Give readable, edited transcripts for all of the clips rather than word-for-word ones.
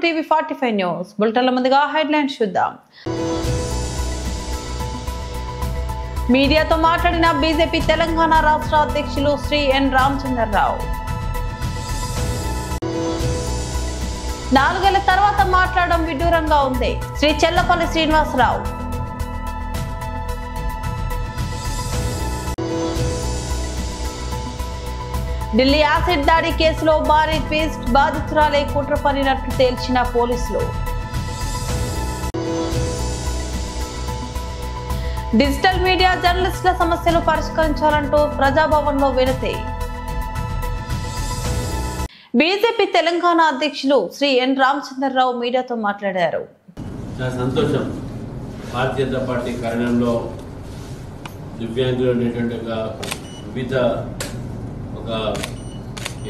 TV 45 news బులెటిన్ల ముందుగా headlines చూద్దాం. మీడియాతో మాట్లాడిన బీజేపీ తెలంగాణ రాష్ట్ర అధ్యక్షులు శ్రీ ఎన్ రామచంద్రరావు. 4 ఏళ్ల తర్వాత మాట్లాడడం విడ్డూరంగా ఉంది. శ్రీ చెల్లపల్లి శ్రీనివాసరావు. ఢిల్లీ యాసిడ్ దాడి కేసులో భారీ ట్విస్ట్, బాధితురాలే కుట్ర పన్నినట్లు తేల్చిన పోలీసులు. డిజిటల్ మీడియా జర్నలిస్టుల సమస్యలు పరిష్కరించాలంటూ ప్రజాభవన్ లో వినతి. బీజేపీ తెలంగాణ అధ్యక్షులు శ్రీ ఎన్ రామచంద్రరావు మీడియాతో మాట్లాడారు. సంతోషం, భారతీయ జనతా పార్టీ కార్యాలయంలో దివ్యాంగులు అనేటువంటి వివిధ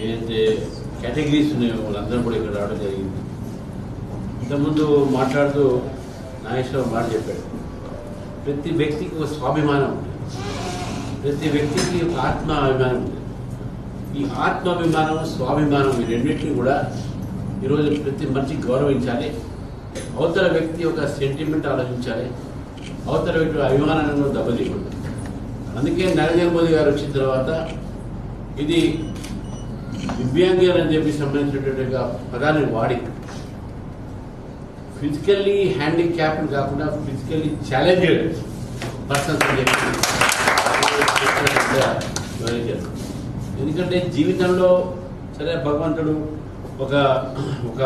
ఏదైతే కేటగిరీస్ ఉన్నాయో వాళ్ళందరూ కూడా ఇక్కడ రావడం జరిగింది. ఇంతకుముందు మాట్లాడుతూ నాగేశ్వరరావు మాట చెప్పాడు, ప్రతి వ్యక్తికి ఒక స్వాభిమానం ఉంటుంది, ప్రతి వ్యక్తికి ఒక ఆత్మాభిమానం ఉంటుంది. ఈ ఆత్మాభిమానం స్వాభిమానం ఈ రెండింటినీ కూడా ఈరోజు ప్రతి మనిషికి గౌరవించాలి. అవతల వ్యక్తి ఒక సెంటిమెంట్ ఆలోచించాలి, అవతల వ్యక్తి అభిమానాన్ని దెబ్బతీయకూడదు. అందుకే నరేంద్ర మోదీ గారు వచ్చిన తర్వాత ఇది దివ్యాంగులు అని చెప్పి సంబంధించినటువంటి పదాన్ని వాడి ఫిజికల్లీ హ్యాండిక్యాప్డ్ కాకుండా ఫిజికల్లీ ఛాలెంజ్డ్ పర్సన్స్ అని చెప్పి వివరించారు. ఎందుకంటే జీవితంలో సరే భగవంతుడు ఒక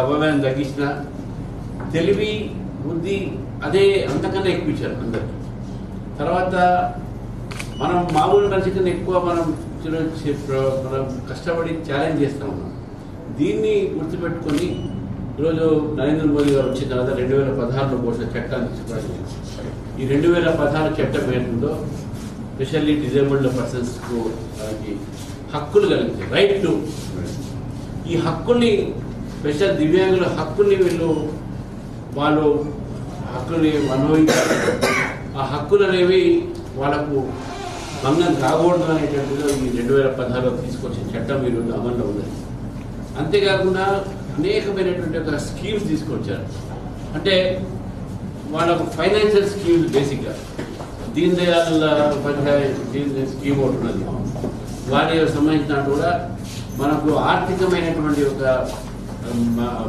అవయవాన్ని తగ్గించిన తెలివి బుద్ధి అదే అంతకన్నా ఎక్కువ ఇచ్చారు అందరికి. తర్వాత మనం మామూలు మనిషి కన్నా ఎక్కువ మనం కష్టపడి ఛాలెంజ్ చేస్తూ ఉన్నాం. దీన్ని గుర్తుపెట్టుకొని ఈరోజు నరేంద్ర మోదీ గారు వచ్చిన తర్వాత 2016లో పోసిన చట్టాన్ని తీసుకోవడం. ఈ 2016 చట్టం ఏంటందో స్పెషల్లీ డిజేబుల్డ్ పర్సన్స్కు వాళ్ళకి హక్కులు కలిగించాయి, రైట్ టు. ఈ హక్కుల్ని స్పెషల్ దివ్యాంగుల హక్కుల్ని వాళ్ళు హక్కుల్ని అనుభవించారు. ఆ హక్కులు అనేవి వాళ్ళకు భంగం కాకూడదు అనేటువంటిదో ఈ 2016లో తీసుకొచ్చిన చట్టం ఈరోజు అమల్లో ఉన్నది. అంతేకాకుండా అనేకమైనటువంటి ఒక స్కీమ్స్ తీసుకొచ్చారు. అంటే వాళ్ళకు ఫైనాన్షియల్ స్కీమ్స్ బేసిక్గా దీన్ దయాళ్ ఉపాధ్యాయ స్కీమ్ ఒకటి ఉన్నది. వాటికి సంబంధించిన కూడా మనకు ఆర్థికమైనటువంటి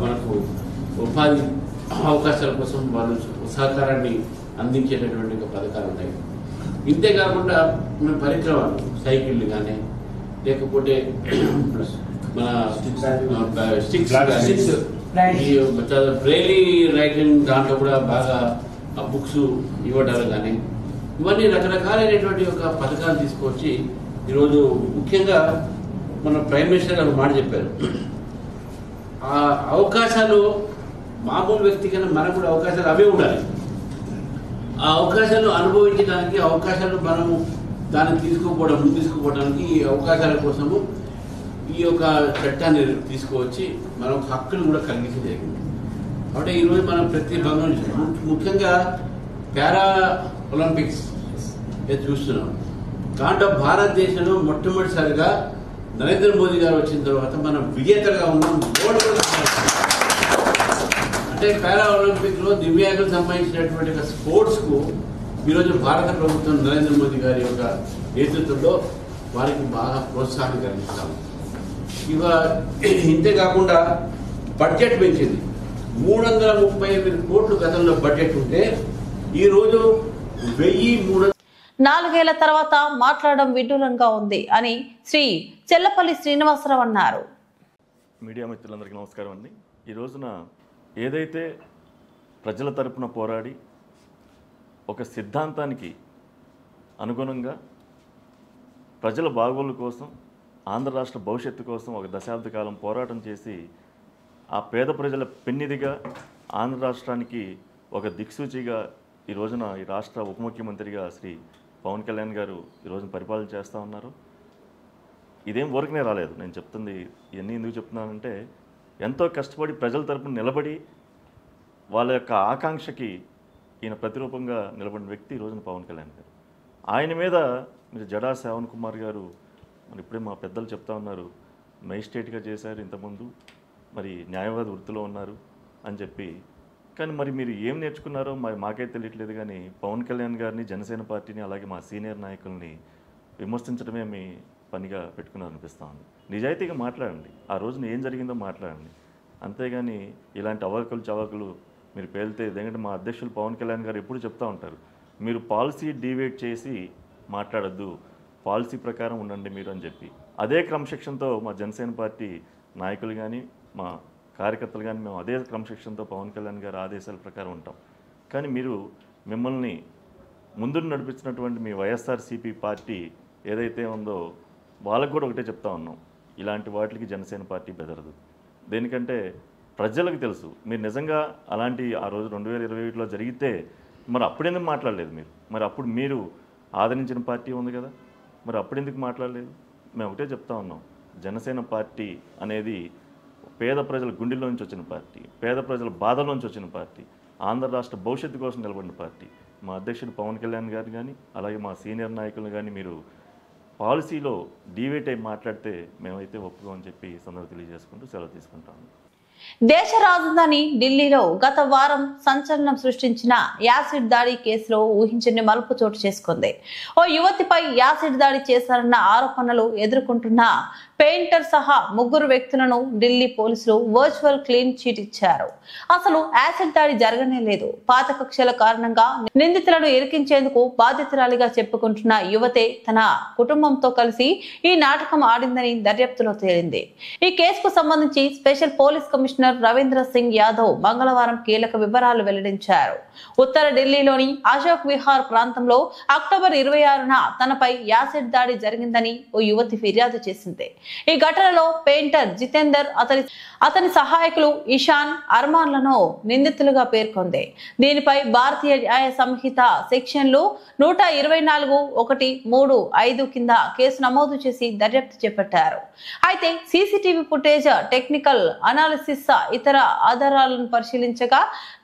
మనకు ఉపాధి అవకాశాల కోసం వాళ్ళు సహకారాన్ని అందించేటటువంటి పథకాలు ఉన్నాయి. ఇంతేకాకుండా మన పరిక్రమలు సైకిళ్ళు కానీ లేకపోతే మన స్టిక్స్ బ్రెయిలీ రైటింగ్ దాంట్లో కూడా బాగా బుక్స్ ఇవ్వడాలు కానీ ఇవన్నీ రకరకాలైనటువంటి ఒక పథకాలు తీసుకొచ్చి ఈరోజు ముఖ్యంగా మన ప్రైమ్ మినిస్టర్ గారు మాట చెప్పారు, ఆ అవకాశాలు మామూలు వ్యక్తి కన్నా మనకు కూడా అవకాశాలు అవే ఉండాలి. ఆ అవకాశాలు అనుభవించడానికి అవకాశాలు మనము దాన్ని తీసుకోవడానికి ఈ అవకాశాల కోసము ఈ యొక్క చట్టాన్ని తీసుకువచ్చి మనం హక్కులు కూడా కలిగించడం జరిగింది. కాబట్టి ఈరోజు మనం ప్రతి భంగం ముఖ్యంగా పారా ఒలింపిక్స్ చూస్తున్నాం. దాంట్లో భారతదేశంలో మొట్టమొదటిసారిగా నరేంద్ర మోదీ గారు వచ్చిన తర్వాత మనం విజేతగా ఉన్నాం. అంటే పారా ఒలింపిక్లో దివ్యాంగులకు సంబంధించినటువంటి స్పోర్ట్స్కు ఈరోజు భారత ప్రభుత్వం నరేంద్ర మోదీ గారి యొక్క నేతృత్వంలో వారికి బాగా ప్రోత్సాహం కలిగిస్తాము. ఇంతేకాకుండా బడ్జెట్ పెంచింది. 338 కోట్లు గతంలో బడ్జెట్ ఉంటే ఈరోజు 1300. 4 ఏళ్ల తర్వాత మాట్లాడడం విడ్డూరంగా ఉంది అని శ్రీ చెల్లపల్లి శ్రీనివాసరావు అన్నారు. మీడియా మిత్రులందరికీ నమస్కారం అండి. ఈ రోజున ఏదైతే ప్రజల తరపున పోరాడి ఒక సిద్ధాంతానికి అనుగుణంగా ప్రజల బాగోగుల కోసం ఆంధ్ర రాష్ట్ర భవిష్యత్తు కోసం ఒక దశాబ్ద కాలం పోరాటం చేసి ఆ పేద ప్రజల పెన్నిదిగా ఆంధ్ర రాష్ట్రానికి ఒక దిక్సూచిగా ఈ రోజున ఈ రాష్ట్ర ఉప ముఖ్యమంత్రిగా శ్రీ పవన్ కళ్యాణ్ గారు ఈ రోజున పరిపాలన చేస్తూ ఉన్నారు. ఇదేం ఊరికనే రాలేదు. నేను చెప్తుంది ఇవన్నీ ఎందుకు చెప్తున్నానంటే ఎంతో కష్టపడి ప్రజల తరపున నిలబడి వాళ్ళ యొక్క ఆకాంక్షకి ఈయన ప్రతిరూపంగా నిలబడిన వ్యక్తి ఈ రోజున పవన్ కళ్యాణ్ గారు. ఆయన మీద మీరు జడా శ్రావణ్ కుమార్ గారు మరి ఇప్పుడే మా పెద్దలు చెప్తా ఉన్నారు, మేజిస్ట్రేట్గా చేశారు ఇంతకుముందు, మరి న్యాయవాద వృత్తిలో ఉన్నారు. అని చెప్పి. కానీ మరి మీరు ఏం నేర్చుకున్నారో మరి మాకే తెలియట్లేదు. కానీ పవన్ కళ్యాణ్ గారిని, జనసేన పార్టీని, అలాగే మా సీనియర్ నాయకుల్ని విమర్శించడమే మీ పనిగా పెట్టుకున్నారనిపిస్తూ ఉంది. నిజాయితీగా మాట్లాడండి, ఆ రోజున ఏం జరిగిందో మాట్లాడండి. అంతేగాని ఇలాంటి అవాకులు చవాకులు మీరు పేలితే, ఎందుకంటే మా అధ్యక్షులు పవన్ కళ్యాణ్ గారు ఎప్పుడు చెప్తూ ఉంటారు, మీరు పాలసీ డివేట్ చేసి మాట్లాడద్దు, పాలసీ ప్రకారం ఉండండి మీరు అని చెప్పి. అదే క్రమశిక్షణతో మా జనసేన పార్టీ నాయకులు కానీ, మా కార్యకర్తలు కానీ మేము అదే క్రమశిక్షణతో పవన్ కళ్యాణ్ గారి ఆదేశాల ప్రకారం ఉంటాం. కానీ మీరు మిమ్మల్ని ముందు నడిపించినటువంటి మీ వైఎస్ఆర్సీపీ పార్టీ ఏదైతే ఉందో వాళ్ళకు కూడా ఒకటే చెప్తా ఉన్నాం, ఇలాంటి వాటికి జనసేన పార్టీ బెదరదు. దేనికంటే ప్రజలకు తెలుసు మీరు నిజంగా అలాంటి ఆ రోజు 2021లో జరిగితే మరి అప్పుడెందుకు మాట్లాడలేదు మీరు? మరి అప్పుడు మీరు ఆదరించిన పార్టీ ఉంది కదా, మరి అప్పుడెందుకు మాట్లాడలేదు? మేము ఒకటే చెప్తా ఉన్నాం, జనసేన పార్టీ అనేది పేద ప్రజల గుండెల్లోంచి వచ్చిన పార్టీ, పేద ప్రజల బాధలోంచి వచ్చిన పార్టీ, ఆంధ్ర రాష్ట్ర భవిష్యత్తు కోసం నిలబడిన పార్టీ. మా అధ్యక్షుడు పవన్ కళ్యాణ్ గారు కానీ, అలాగే మా సీనియర్ నాయకులు కానీ మీరు పాలసీలో డివేట్ అయి మాట్లాడితే మేమైతే ఒప్పుకోమని చెప్పి సందర్భం తెలియజేసుకుంటూ సెలవు తీసుకుంటాము. దేశ రాజధాని ఢిల్లీలో గత వారం సంచలనం సృష్టించిన యాసిడ్ దాడి కేసులో ఊహించని మలుపు చోటు చేసుకుంది. ఓ యువతిపై యాసిడ్ దాడి చేశారన్న ఆరోపణలు ఎదుర్కొంటున్న పెయింటర్ సహా 3 వ్యక్తులను ఢిల్లీ పోలీసులు వర్చువల్ క్లీన్ చిట్ ఇచ్చారు. అసలు యాసిడ్ దాడి జరగనే లేదు. పాత కక్షల కారణంగా నిందితులను ఇరికించేందుకు బాధితురాలిగా చెప్పుకుంటున్న యువతే తన కుటుంబంతో కలిసి ఈ నాటకం ఆడిందని దర్యాప్తులో తేలింది. ఈ కేసుకు సంబంధించి special police commissioner Ravindra Singh Yadav మంగళవారం కీలక వివరాలు వెల్లడించారు. ఉత్తర ఢిల్లీలోని అశోక్ విహార్ ప్రాంతంలో అక్టోబర్ 26న తనపై యాసిడ్ దాడి జరిగిందని ఓ యువతి ఫిర్యాదు చేసింది. ఈ ఘటనలో పెయింటర్ జితేందర్, అతని సహాయకులు ఇషాన్, అర్మాన్లను నిందితులుగా పేర్కొంది. దీనిపై భారతీయ న్యాయ సంహిత సెక్షన్లు 124, 1, 3, 5 కింద కేసు నమోదు చేసి దర్యాప్తు చేపట్టారు. అయితే సీసీటీవీ ఫుటేజ్, టెక్నికల్ అనాలిసిస్, ఇతర ఆధారాలను పరిశీలించగా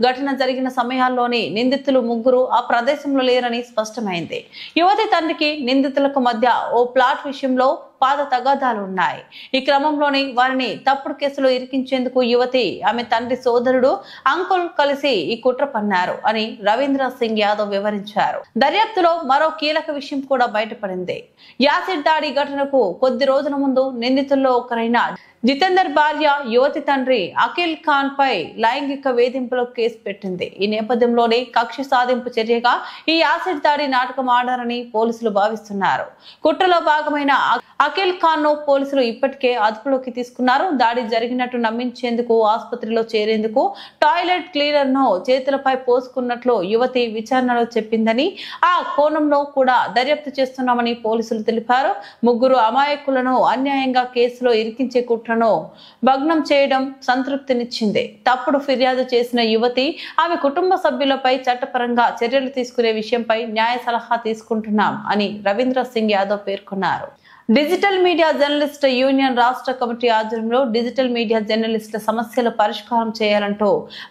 ఘటన జరిగిన సమయాల్లోని నిందితులు 3 ఆ ప్రదేశంలో లేరని స్పష్టమైంది. యువతి తండ్రికి నిందితులకు మధ్య ఓ ప్లాట్ విషయంలో పాత తగాదాలు ఉన్నాయి. ఈ క్రమంలోనే వారిని తప్పుడు కేసులో ఇరికించేందుకు యువతి, ఆమె తండ్రి సోదరుడు, అంకుల్ కలిసి ఈ కుట్ర పన్నారు అని రవీంద్ర సింగ్ యాదవ్ వివరించారు. దర్యాప్తులో మరో కీలక విషయం కూడా బయటపడింది. యాసిడ్ దాడి ఘటనకు కొద్ది రోజుల ముందు నిందితుల్లో ఒకరైన జితేందర్ భార్య యువతి తండ్రి అఖిల్ ఖాన్ పై లైంగిక వేధింపులో కేసు పెట్టింది. ఈ నేపథ్యంలోనే కక్ష సాధింపు చర్యగా ఈ యాసిడ్ దాడి నాటకం ఆడారని పోలీసులు భావిస్తున్నారు. కుట్రలో భాగమైన అఖిల్ ఖాన్ ను పోలీసులు ఇప్పటికే అదుపులోకి తీసుకున్నారు. దాడి జరిగినట్టు నమ్మించేందుకు ఆసుపత్రిలో చేరేందుకు టాయిలెట్ క్లీనర్ ను చేతులపై పోసుకున్నట్లు యువతి విచారణలో చెప్పిందని, ఆ కోణంలో కూడా దర్యాప్తు చేస్తున్నామని పోలీసులు తెలిపారు. 3 అమాయకులను అన్యాయంగా కేసులో ఇరికించే కుట్రను భగ్నం చేయడం సంతృప్తినిచ్చింది. తప్పుడు ఫిర్యాదు చేసిన యువతి, ఆమె కుటుంబ సభ్యులపై చట్టపరంగా చర్యలు తీసుకునే విషయంపై న్యాయ సలహా తీసుకుంటున్నాం అని రవీంద్ర సింగ్ యాదవ్ పేర్కొన్నారు. డిజిటల్ మీడియా జర్నలిస్ట్ యూనియన్ రాష్ట్ర కమిటీ ఆధ్వర్యంలో డిజిటల్ మీడియా జర్నలిస్టుల సమస్యల పరిష్కారం చేయాలంటూ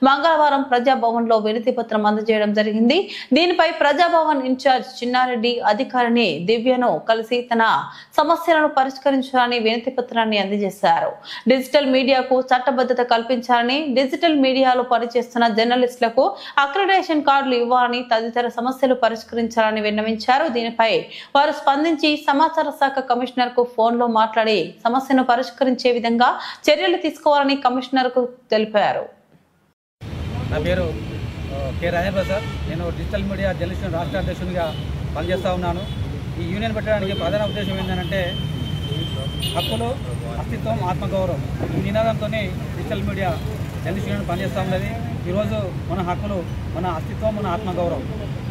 మంగళవారం ప్రజాభవన్ లో వినతి పత్రం అందజేయడం జరిగింది. దీనిపై ప్రజాభవన్ ఇన్ఛార్జ్ చిన్నారెడ్డి అధికారిని దివ్యను కలిసి తన సమస్యలను పరిష్కరించాలని వినతి పత్రాన్ని అందజేశారు. డిజిటల్ మీడియాకు చట్టబద్ధత కల్పించాలని, డిజిటల్ మీడియాలో పనిచేస్తున్న జర్నలిస్టులకు అక్రిడేషన్ కార్డులు ఇవ్వాలని, తదితర సమస్యలు పరిష్కరించాలని విన్నవించారు. దీనిపై వారు స్పందించి సమాచార శాఖ కమిషనర్ కు ఫోన్ లో మాట్లాడి సమస్యను పరిష్కరించే విధంగా చర్యలు తీసుకోవాలని కమిషనర్ కు తెలిపారు. నా పేరు కె రాజేంద్ర సార్. నేను డిజిటల్ మీడియా జర్నలిస్ట్ రాష్ట్ర అధ్యక్షునిగా పనిచేస్తూ ఉన్నాను. ఈ యూనియన్ పెట్టడానికి ప్రధాన ఉద్దేశం ఏంటంటే హక్కులు, అస్తిత్వం, ఆత్మగౌరవం ఈ నినాదంతో డిజిటల్ మీడియా జర్నలిస్ట్ యూనియన్ పనిచేస్తూ ఉన్నది. ఈరోజు మన హక్కులు, మన అస్తిత్వం, మన ఆత్మగౌరవం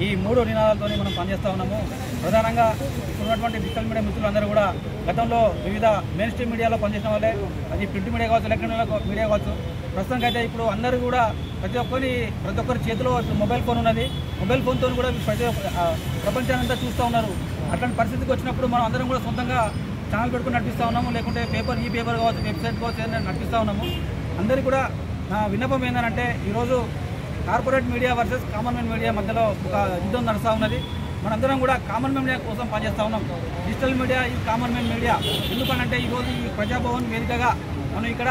ఈ 3 నినాదాలతో మనం పనిచేస్తూ ఉన్నాము. ప్రధానంగా ఇప్పుడున్నటువంటి డిజిటల్ మీడియా మిత్రులందరూ కూడా గతంలో వివిధ మెయిన్ స్ట్రీమ్ మీడియాలో పనిచేసిన వాళ్ళే, అది ప్రింట్ మీడియా కావచ్చు, ఎలక్ట్రానిక్ మీడియా కావచ్చు. ప్రస్తుతానికి అయితే ఇప్పుడు అందరూ కూడా ప్రతి ఒక్కరి చేతిలో ఇప్పుడు మొబైల్ ఫోన్ ఉన్నది. మొబైల్ ఫోన్తో కూడా ప్రపంచాన్ని అంతా చూస్తూ ఉన్నారు. అట్లాంటి పరిస్థితికి వచ్చినప్పుడు మనం అందరం కూడా సొంతంగా ఛానల్ పెట్టుకుని నడిపిస్తూ ఉన్నాము, లేకుంటే ఈ పేపర్ కావచ్చు, వెబ్సైట్ కావచ్చు ఏదైనా నడిపిస్తూ ఉన్నాము. అందరికీ కూడా నా విన్నపం ఏంటంటే ఈరోజు corporate media versus common man media మధ్యలో ఒక యుద్ధం నడుస్తూ ఉన్నది. మనందరం కూడా కామన్ మ్యాన్ మీడియా కోసం పనిచేస్తూ ఉన్నాం. డిజిటల్ మీడియా ఈ కామన్ మ్యాన్ మీడియా ఎందుకనంటే ఈరోజు ఈ ప్రజాభవన్ వేదికగా మనం ఇక్కడ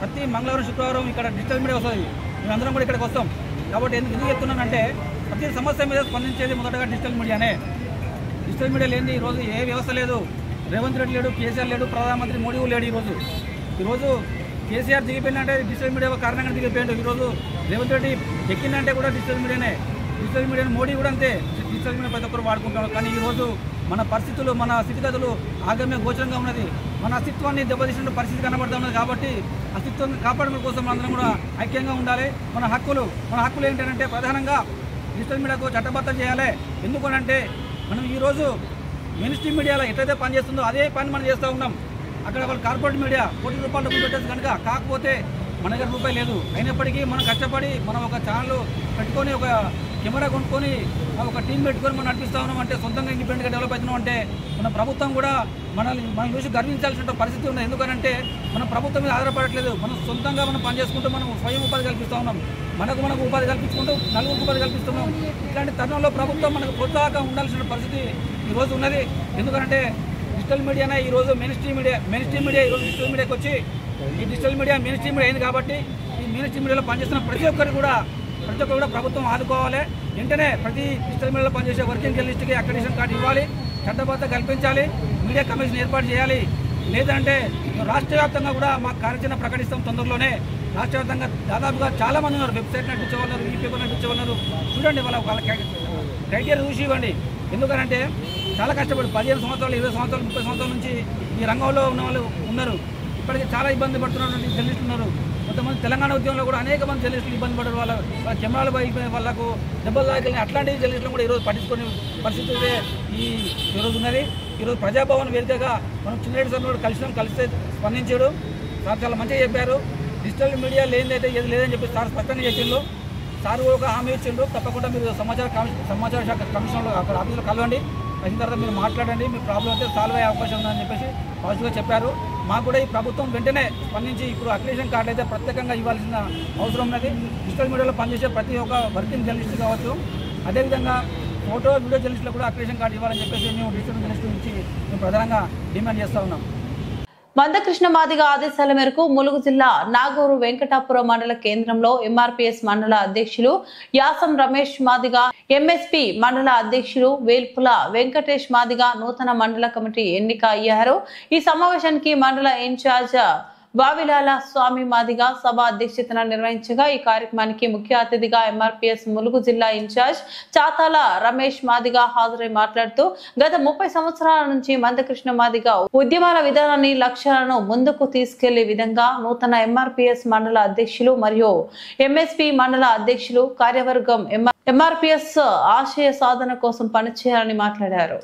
ప్రతి మంగళవారం, శుక్రవారం ఇక్కడ డిజిటల్ మీడియా వస్తుంది. మేమందరం కూడా ఇక్కడికి వస్తాం. కాబట్టి ఎందుకు చెప్తున్నానంటే ప్రతి సమస్య మీద స్పందించేది మొదటగా డిజిటల్ మీడియానే. డిజిటల్ మీడియా లేని ఈరోజు ఏ వ్యవస్థ లేదు. రేవంత్ రెడ్డి లేడు, కేసీఆర్ లేడు, ప్రధానమంత్రి మోడీ లేడు. ఈరోజు కేసీఆర్ దిగిపోయిందంటే డిజిటల్ మీడియా కారణంగా దిగిపోయాడు. ఈరోజు రేవంత్ రెడ్డి ఎక్కిందంటే కూడా డిజిటల్ మీడియానే. డిజిటల్ మీడియాని మోడీ కూడా అంతే, డిజిటల్ మీడియా ప్రతి ఒక్కరు వాడుకుంటారు. కానీ ఈరోజు మన పరిస్థితులు, మన స్థితిగతులు ఆగమ్య గోచరంగా ఉన్నది. మన అస్తిత్వాన్ని దెబ్బతీసిన పరిస్థితి కనబడుతూ ఉన్నది. కాబట్టి అస్తిత్వాన్ని కాపాడడం కోసం మనందరం కూడా ఐక్యంగా ఉండాలి. మన హక్కులు ఏంటంటే ప్రధానంగా డిజిటల్ మీడియాకు చట్టబద్ధం చేయాలి. ఎందుకనంటే మనం ఈరోజు మెయిన్ స్ట్రీమ్ మీడియాలో ఎట్లయితే పని చేస్తుందో అదే పని మనం చేస్తూ ఉన్నాం. అక్కడ వాళ్ళు కార్పొరేట్ మీడియా కోటి రూపాయలు డబ్బులు పెట్టేసి కనుక కాకపోతే మన దగ్గర రూపాయి లేదు. అయినప్పటికీ మనం కష్టపడి మనం ఒక ఛానల్ పెట్టుకొని ఒక కెమెరా కొనుక్కొని ఒక టీం పెట్టుకొని మనం నడిపిస్తూ ఉన్నాం. అంటే సొంతంగా ఇండిపెండెంట్గా డెవలప్ అవుతున్నాం. అంటే మన ప్రభుత్వం కూడా మనం చూసి గర్వించాల్సిన పరిస్థితి ఉంది. ఎందుకంటే మన ప్రభుత్వం మీద ఆధారపడట్లేదు. మనం సొంతంగా మనం పనిచేసుకుంటూ మనం స్వయం ఉపాధి కల్పిస్తూ ఉన్నాం. మనకు ఉపాధి కల్పించుకుంటూ నలుగురికి ఉపాధి కల్పిస్తున్నాం. ఇట్లాంటి తరుణంలో ప్రభుత్వం మనకు ప్రోత్సాహంగా ఉండాల్సిన పరిస్థితి ఈరోజు ఉన్నది. ఎందుకంటే డిజిటల్ మీడియానే ఈరోజు మెయిన్ స్ట్రీమ్ మీడియా ఈరోజు డిజిటల్ మీడియాకి వచ్చి ఈ digital media main stream media అయింది. కాబట్టి ఈ మెయిన్ స్ట్రీమ్ మీడియాలో పనిచేస్తున్న ప్రతి ఒక్కరు కూడా ప్రభుత్వం ఆదుకోవాలి. వెంటనే ప్రతి డిజిటల్ మీడియాలో పనిచేసే వర్కింగ్ జర్నలిస్ట్కి అక్రిడిటేషన్ కార్డు ఇవ్వాలి, చట్టబద్ధత కల్పించాలి, మీడియా కమిషన్ ఏర్పాటు చేయాలి. లేదంటే రాష్ట్ర వ్యాప్తంగా కూడా మాకు కార్యాచరణ ప్రకటిస్తాం తొందరలోనే. రాష్ట్ర వ్యాప్తంగా దాదాపుగా చాలా మంది ఉన్నారు. వెబ్సైట్ నడిపించేవాళ్ళు, ఈ పేపర్ నడిపించేవాళ్ళు. చూడండి వాళ్ళ క్రైటీరియా చూసి ఇవ్వండి. ఎందుకంటే చాలా కష్టపడి 15 సంవత్సరాలు, 20 సంవత్సరాలు, 30 సంవత్సరాల నుంచి ఈ రంగంలో ఉన్న వాళ్ళు ఉన్నారు. ఇప్పటికీ చాలా ఇబ్బంది పడుతున్నటువంటి జర్నలిస్టులు ఉన్నారు. కొంతమంది తెలంగాణ ఉద్యమంలో కూడా అనేక మంది జర్నలిస్టులు ఇబ్బంది పడ్డారు. వాళ్ళ కెమెరాలు అయిపోయిన వాళ్ళకు దెబ్బలు తాకినాయి. అట్లాంటి జర్నలిస్టులు కూడా ఈరోజు పట్టించుకునే పరిస్థితి ఈరోజు ఉన్నది. ఈరోజు ప్రజాభవన్ వేదికగా మనం చిన్నరెడ్డి సార్ కూడా కలిస్తే స్పందించాడు. సార్ చాలా మంచిగా చెప్పారు. డిజిటల్ మీడియా లేనిదైతే ఏది లేదని చెప్పి సార్ స్పష్టంగా చెప్పిండు. సార్ ఒక హామీ ఇచ్చిండు, తప్పకుండా మీరు సమాచార శాఖ కమిషన్లో అక్కడ ఆఫీసులో కలవండి, అయిన తర్వాత మీరు మాట్లాడండి, మీ ప్రాబ్లం అయితే సాల్వ్ అయ్యే అవకాశం ఉందని చెప్పేసి పాజిటివ్గా చెప్పారు. మాకు కూడా ఈ ప్రభుత్వం వెంటనే స్పందించి ఇప్పుడు అక్రిడిటేషన్ కార్డు అయితే ప్రత్యేకంగా ఇవ్వాల్సిన అవసరం ఉన్నది. డిజిటల్ మీడియాలో పనిచేసే ప్రతి ఒక్క వర్కింగ్ జర్నలిస్ట్ కావచ్చు, అదేవిధంగా ఫోటో వీడియో జర్నలిస్టులు కూడా అక్రిడిటేషన్ కార్డు ఇవ్వాలని చెప్పేసి మేము డిజిటల్ జర్నలిస్ట్ నుంచి మేము ప్రధానంగా డిమాండ్ చేస్తూ ఉన్నాం. మందకృష్ణ మాదిగ ఆదేశాల మేరకు ములుగు జిల్లా నాగూరు వెంకటాపురం మండల కేంద్రంలో ఎంఆర్పీఎస్ మండల అధ్యక్షులు యాసం రమేష్ మాదిగ, ఎంఎస్పీ మండల అధ్యక్షులు వేల్పుల వెంకటేష్ మాదిగ నూతన మండల కమిటీ ఎన్నిక అయ్యారు. ఈ సమావేశానికి మండల ఇన్ఛార్జ్ వావిలాల స్వామి మాదిగ సభ అధ్యక్షతన నిర్వహించగా ఈ కార్యక్రమానికి ముఖ్య అతిథిగా ఎంఆర్పీఎస్ ములుగు జిల్లా ఇన్ఛార్జ్ చాతాల రమేష్ మాదిగ హాజరై మాట్లాడుతూ గత 30 సంవత్సరాల నుంచి మందకృష్ణ మాదిగ ఉద్యమాల విధానాన్ని, లక్ష్యాలను ముందుకు తీసుకెళ్లే విధంగా నూతన ఎంఆర్పీఎస్ మండల అధ్యక్షులు మరియు ఎంఎస్పీ మండల అధ్యక్షులు కార్యవర్గం ఎంఆర్పీఎస్ ఆశయ సాధన కోసం పనిచేయాలని మాట్లాడారు.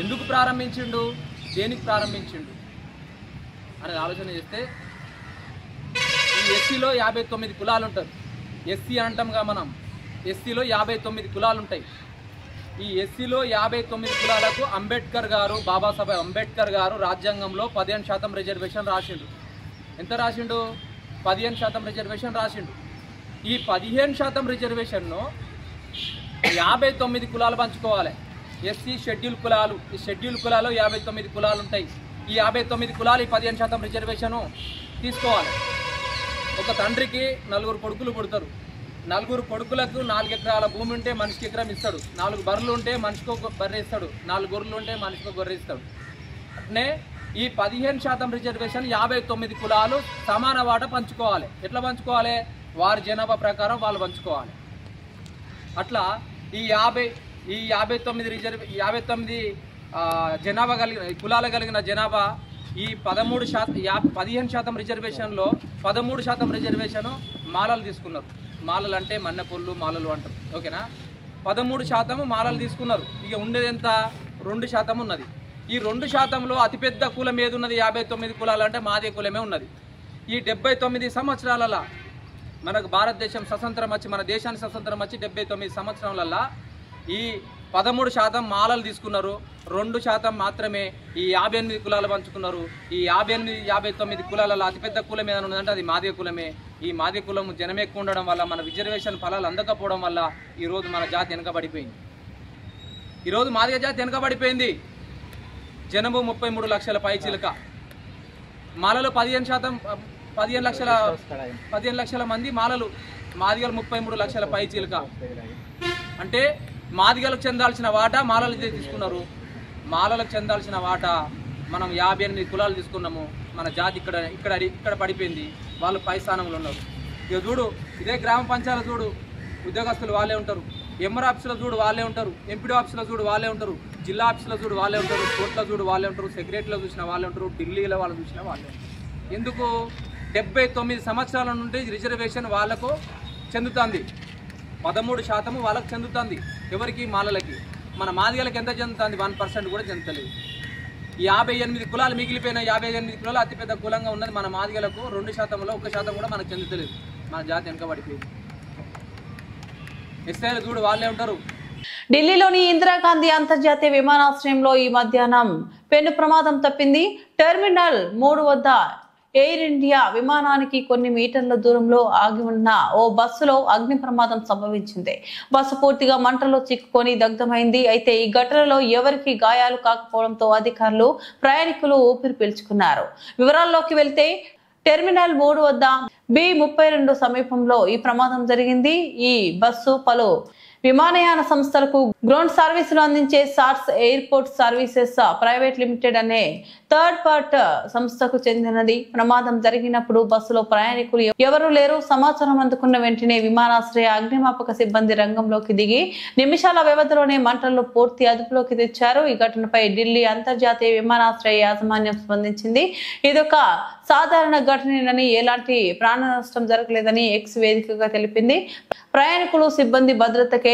ఎందుకు ప్రారంభించిండు, దేనికి ప్రారంభించిండు అనేది ఆలోచన చేస్తే ఈ ఎస్సీలో 59 కులాలు ఉంటారు. ఎస్సీ అంటాంగా మనం. ఎస్సీలో 59 కులాలు ఉంటాయి. ఈ ఎస్సీలో 59 కులాలకు అంబేద్కర్ గారు, బాబాసాహెబ్ అంబేద్కర్ గారు రాజ్యాంగంలో 15% రిజర్వేషన్ రాసిండు. ఎంత రాసిండు? 15% రిజర్వేషన్ రాసిండు. ఈ 15% రిజర్వేషన్ను 59 కులాలు పంచుకోవాలి. ఎస్సీ షెడ్యూల్ కులాలు, ఈ షెడ్యూల్ కులాలో 59 కులాలు ఉంటాయి. ఈ 59 కులాలు ఈ 15% రిజర్వేషను తీసుకోవాలి. ఒక తండ్రికి 4 కొడుకులు పుడతారు. 4 కొడుకులకు 4 ఎకరాల భూమి ఉంటే మనిషికి ఎకరం ఇస్తాడు. 4 బర్రెలు ఉంటే మనిషికి ఒక బర్రె ఇస్తాడు. 4 గొర్రెలు ఉంటే మనిషికి ఒక గొర్రె ఇస్తాడు. అట్నే ఈ 15% రిజర్వేషన్ 59 కులాలు సమాన వాట పంచుకోవాలి. ఎట్లా పంచుకోవాలి? వారి జనాభా ప్రకారం వాళ్ళు పంచుకోవాలి. అట్లా ఈ 59 జనాభా కలిగిన కులాలు కలిగిన జనాభా ఈ 15% రిజర్వేషన్లో 13% రిజర్వేషను మాలలు తీసుకున్నారు. మాలలు అంటే మన్నెపొళ్ళు, మాలలు అంటారు. ఓకేనా? 13% మాలలు తీసుకున్నారు. ఇక ఉండేది ఎంత? 2% ఉన్నది. ఈ 2%లో అతిపెద్ద కులం ఏది ఉన్నది? 59 కులాలు అంటే మాదే కులమే ఉన్నది. ఈ 79 సంవత్సరాలలో మనకు భారతదేశం స్వతంత్రం వచ్చి, మన దేశానికి స్వతంత్రం వచ్చి 79 సంవత్సరాలలో ఈ 13% మాలలు తీసుకున్నారు. 2% మాత్రమే ఈ 58 కులాలు పంచుకున్నారు. ఈ 59 కులాలలో అతిపెద్ద కులం ఏదైనా ఉన్నదంటే అది మాదే కులమే. ఈ మాదే కులం జనం ఎక్కువ ఉండడం వల్ల, మన రిజర్వేషన్ ఫలాలు అందకపోవడం వల్ల ఈరోజు మన జాతి వెనుకబడిపోయింది. ఈరోజు మాదిగ జాతి వెనుకబడిపోయింది. జనము 33 లక్షల పైచిలక. మాలలో 15% 15 లక్షల మంది మాలలు, మాదిగలు 33 లక్షల పై చీలక. అంటే మాదిగలకు చెందాల్సిన వాటా మాలలు తీసుకున్నారు. మాలలకు చెందాల్సిన వాటా మనం 58 కులాలు తీసుకున్నాము. మన జాతి ఇక్కడ పడిపోయింది. వాళ్ళు పై స్థానంలో ఉన్నారు. ఇక చూడు, ఇదే గ్రామ పంచాయతీలో చూడు, ఉద్యోగస్తులు వాళ్ళే ఉంటారు. ఎంఆర్ ఆఫీసులో చూడు వాళ్ళే ఉంటారు. ఎంపీడీ ఆఫీసులో చూడు వాళ్ళే ఉంటారు. జిల్లా ఆఫీసులో చూడు వాళ్ళే ఉంటారు. కోర్టులో చూడు వాళ్ళే ఉంటారు. సెక్రటరీలో చూసినా వాళ్ళే ఉంటారు. ఢిల్లీలో వాళ్ళు చూసినా వాళ్ళే ఉంటారు. ఎందుకు? 79 సంవత్సరాల నుండి రిజర్వేషన్ వాళ్ళకు చెందుతుంది. 13% వాళ్ళకు చెందుతుంది. ఎవరికి? మాలలకి. మన మాదిగలకి ఎంత చెందుతుంది? 1% కూడా చెందలేదు. ఈ 58 కులాలు మిగిలిపోయిన 58 కులాలు అతిపెద్ద కులంగా ఉన్నది మన మాదిగలకు 2%లో 1% కూడా మనకు చెందుతలేదు. మన జాతి వెనకబడిపోయింది. ఎస్ఐలు చూడు వాళ్ళే ఉంటారు. ఢిల్లీలోని ఇందిరాగాంధీ అంతర్జాతీయ విమానాశ్రయంలో ఈ మధ్యాహ్నం పెను ప్రమాదం తప్పింది. టెర్మినల్ 3 వద్ద ఎయిర్ ఇండియా విమానానికి కొన్ని మీటర్ల దూరంలో ఆగి ఉన్న ఓ బస్సులో అగ్ని ప్రమాదం సంభవించింది. బస్సు పూర్తిగా మంటల్లో చిక్కుకొని దగ్ధమైంది. అయితే ఈ ఘటనలో ఎవరికి గాయాలు కాకపోవడంతో అధికారులు, ప్రయాణికులు ఊపిరి పీల్చుకున్నారు. వివరాల్లోకి వెళ్తే టెర్మినల్ 3 వద్ద B32 సమీపంలో ఈ ప్రమాదం జరిగింది. ఈ బస్సు పలు విమానయాన సంస్థలకు గ్రౌండ్ సర్వీసులు అందించే సార్స్ ఎయిర్పోర్ట్ సర్వీసెస్ ప్రైవేట్ లిమిటెడ్ అనే థర్డ్ పార్టీ సంస్థకు చెందినది. ప్రమాదం జరిగినప్పుడు బస్సులో ప్రయాణికులు ఎవరూ లేరు. సమాచారం అందుకున్న వెంటనే విమానాశ్రయ అగ్నిమాపక సిబ్బంది రంగంలోకి దిగి నిమిషాల వ్యవధిలోనే మంటలను పూర్తి అదుపులోకి తెచ్చారు. ఈ ఘటనపై ఢిల్లీ అంతర్జాతీయ విమానాశ్రయ యాజమాన్యం స్పందించింది. ఇదొక సాధారణ ఘటనేనని, ఎలాంటి ప్రాణ నష్టం జరగలేదని ఎక్స్ వేదికగా తెలిపింది. ప్రయాణికులు, సిబ్బంది భద్రతకే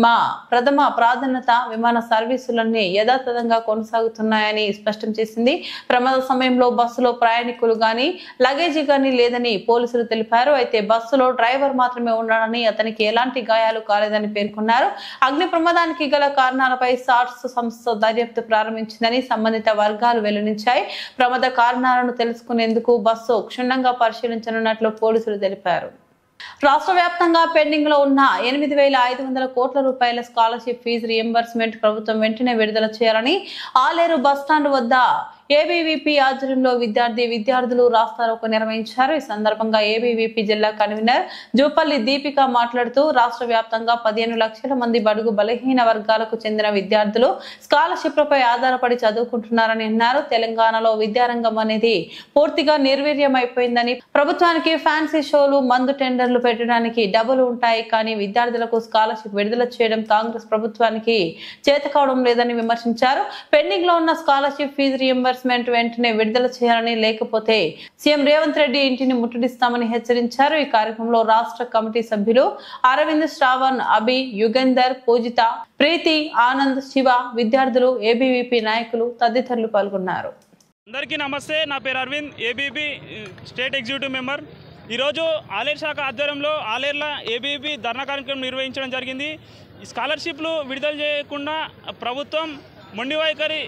మా ప్రథమ ప్రాధాన్యత. విమాన సర్వీసులన్నీ యథాతథంగా కొనసాగుతున్నాయని స్పష్టం చేసింది. ప్రమాద సమయంలో బస్సులో ప్రయాణికులు గాని, లగేజీ గాని లేదని పోలీసులు తెలిపారు. అయితే బస్సులో డ్రైవర్ మాత్రమే ఉన్నాడని, అతనికి ఎలాంటి గాయాలు కాలేదని పేర్కొన్నారు. అగ్ని ప్రమాదానికి గల కారణాలపై సార్స్ సంస్థ దర్యాప్తు ప్రారంభించిందని సంబంధిత వర్గాలు వెల్లడించాయి. ప్రమాద కారణాలను తెలుసుకునేందుకు బస్సు క్షుణ్ణంగా పరిశీలించనున్నట్లు పోలీసులు తెలిపారు. రాష్ట్ర వ్యాప్తంగా పెండింగ్ లో ఉన్న 8,500 కోట్ల రూపాయల స్కాలర్షిప్ ఫీజు రియంబర్స్మెంట్ ప్రభుత్వం వెంటనే విడుదల చేయాలని ఆలేరు బస్టాండ్ వద్ద ఏబీవీపీ ఆధ్వర్యంలో విద్యార్థులు రాస్తారోకో నిర్వహించారు. ఈ సందర్భంగా ఏబీవీపీ జిల్లా కన్వీనర్ జూపల్లి దీపిక మాట్లాడుతూ రాష్ట్ర వ్యాప్తంగా 15 లక్షల మంది బడుగు బలహీన వర్గాలకు చెందిన విద్యార్థులు స్కాలర్షిప్లపై ఆధారపడి చదువుకుంటున్నారని అన్నారు. తెలంగాణలో విద్యారంగం అనేది పూర్తిగా నిర్వీర్యమైపోయిందని, ప్రభుత్వానికి ఫ్యాన్సీ షోలు, మందు టెండర్లు పెట్టడానికి డబ్బులు ఉంటాయి, కానీ విద్యార్థులకు స్కాలర్షిప్ విడుదల చేయడం కాంగ్రెస్ ప్రభుత్వానికి చేతకావడం లేదని విమర్శించారు. పెండింగ్ లో ఉన్న స్కాలర్షిప్ ఫీజు రియంబర్స్మెంట్ వెంటనే విడుదల చేయాలని, లేకపోతే సీఎం రేవంత్ రెడ్డి ఇంటిని ముట్టడిస్తామని హెచ్చరించారు. ఈ కార్యక్రమంలో రాష్ట్ర కమిటీ సభ్యులు అరవింద్, శ్రావణ్, అభి, యుగేందర్, పూజిత, ప్రీతి, ఆనంద్, శివ, విద్యార్థులు, ఏబీవీపీ నాయకులు తదితరులు పాల్గొన్నారు. అందరికీ నమస్తే. నా పేరు Aravind, ABVP state executive member. ఈరోజు ఆలేరు శాఖ ఆధ్వర్యంలో ఆలేరులో ఏబీవీపీ ధర్నా కార్యక్రమం నిర్వహించడం జరిగింది. ఈ స్కాలర్షిప్లు విడుదల చేయకుండా ప్రభుత్వం మొండి వైఖరి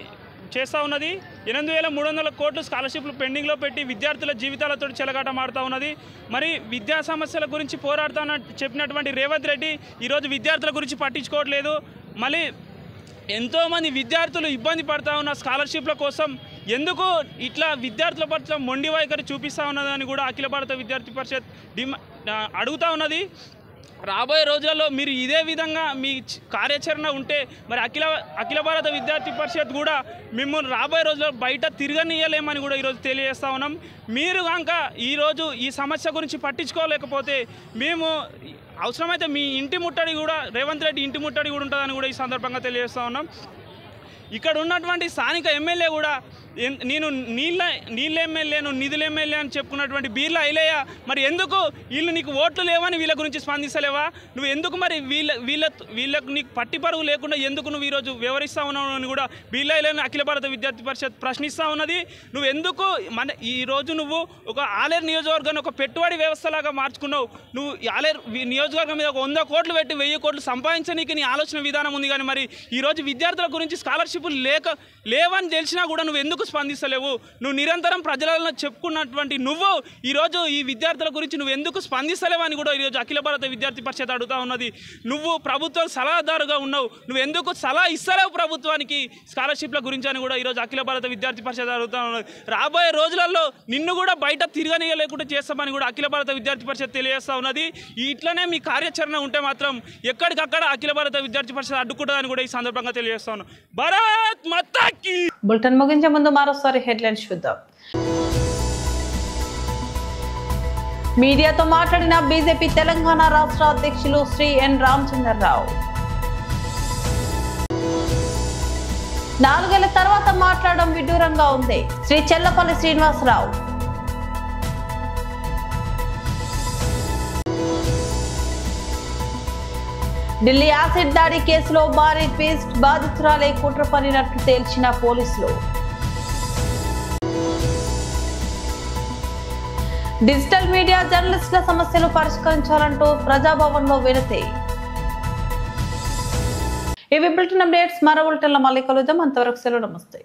చేస్తూ ఉన్నది. 8,300 కోట్లు స్కాలర్షిప్లు పెండింగ్లో పెట్టి విద్యార్థుల జీవితాలతో చెలగాటమాడుతూ ఉన్నది. మరి విద్యా సమస్యల గురించి పోరాడుతానని చెప్పినటువంటి రేవంత్ రెడ్డి ఈరోజు విద్యార్థుల గురించి పట్టించుకోవట్లేదు. మళ్ళీ ఎంతోమంది విద్యార్థులు ఇబ్బంది పడుతూ ఉన్న స్కాలర్షిప్ల కోసం ఎందుకు ఇట్లా విద్యార్థుల పట్ల మొండి వైఖరి చూపిస్తూ ఉన్నదని కూడా అఖిల భారత విద్యార్థి పరిషత్ అడుగుతూ ఉన్నది. రాబోయే రోజుల్లో మీరు ఇదే విధంగా మీ కార్యాచరణ ఉంటే మరి అఖిల భారత విద్యార్థి పరిషత్ కూడా మిమ్మల్ని రాబోయే రోజుల్లో బయట తిరగనీయలేమని కూడా ఈరోజు తెలియజేస్తూ ఉన్నాం. మీరు కనుక ఈరోజు ఈ సమస్య గురించి పట్టించుకోలేకపోతే మేము అవసరమైతే మీ ఇంటి ముట్టడి కూడా, రేవంత్ రెడ్డి ఇంటి ముట్టడి కూడా ఉంటుందని కూడా ఈ సందర్భంగా తెలియజేస్తూ ఉన్నాం. ఇక్కడ ఉన్నటువంటి స్థానిక ఎమ్మెల్యే కూడా నేను నీళ్ళ ఎమ్మెల్యేను, నిధుల ఎమ్మెల్యే అని చెప్పుకున్నటువంటి బీర్లా ఐలయ్య మరి ఎందుకు వీళ్ళు నీకు ఓట్లు లేవని వీళ్ళ గురించి స్పందిస్తలేవా? నువ్వు ఎందుకు మరి వీళ్ళకు నీకు పట్టి పరువు లేకుండా ఎందుకు నువ్వు ఈరోజు వివరిస్తూ ఉన్నావు అని కూడా బీర్లా ఐలయ్యను అఖిల భారత విద్యార్థి పరిషత్ ప్రశ్నిస్తూ ఉన్నది. నువ్వు ఎందుకు ఈరోజు నువ్వు ఒక ఆలేరు నియోజకవర్గాన్ని ఒక పెట్టుబడి వ్యవస్థలాగా మార్చుకున్నావు. నువ్వు ఆలేరు నియోజకవర్గం మీద 100 కోట్లు పెట్టి 1000 కోట్లు సంపాదించడానికి నీ ఆలోచన విధానం ఉంది, కానీ మరి ఈరోజు విద్యార్థుల గురించి స్కాలర్షిప్లు లేవని తెలిసినా కూడా నువ్వు ఎందుకు స్పందిస్తలేవు? నువ్వు నిరంతరం ప్రజలలో చెప్పుకున్నటువంటి నువ్వు ఈరోజు ఈ విద్యార్థుల గురించి నువ్వు ఎందుకు స్పందిస్తలేవు అని కూడా ఈరోజు అఖిల భారత విద్యార్థి పరిషత్ అడుగుతా ఉన్నది. నువ్వు ప్రభుత్వం సలహాదారుగా ఉన్నావు, నువ్వు ఎందుకు సలహా ఇస్తలేవు ప్రభుత్వానికి స్కాలర్షిప్ల గురించి అని కూడా ఈరోజు అఖిల భారత విద్యార్థి పరిషత్ అడుగుతా ఉన్నది. రాబోయే రోజులలో నిన్ను కూడా బయట తిరగనియలేకుండా చేస్తామని కూడా అఖిల భారత విద్యార్థి పరిషత్ తెలియజేస్తా ఉన్నది. ఇట్లనే మీ కార్యాచరణ ఉంటే మాత్రం ఎక్కడికక్కడ అఖిల భారత విద్యార్థి పరిషత్ అడ్డుకుంటుందని కూడా ఈ సందర్భంగా తెలియజేస్తాను. భారత్ మాతాకి. బులెటిన్ ముగించే ముందు మరోసారి హెడ్లైన్స్ చూద్దాం. మీడియాతో మాట్లాడిన బీజేపీ తెలంగాణ రాష్ట్ర అధ్యక్షులు శ్రీ ఎన్ రామచంద్రరావు. 4 ఏళ్ల తర్వాత మాట్లాడడం విడ్డూరంగా ఉంది. శ్రీ చెల్లపల్లి శ్రీనివాసరావు. ఢిల్లీ యాసిడ్ దాడి కేసులో భారీ ట్విస్ట్, బాధితురాలే కుట్ర పన్నినట్లు తేల్చిన పోలీసులు. డిజిటల్ మీడియా జర్నలిస్టుల సమస్యలు పరిష్కరించాలంటూ ప్రజాభవన్లో వినతి. ఇవి బులెటిన్ అప్డేట్స్. మరో బులెటిన్లో మళ్ళీ కలుద్దాం. అంతవరకు సెలవు. నమస్తే.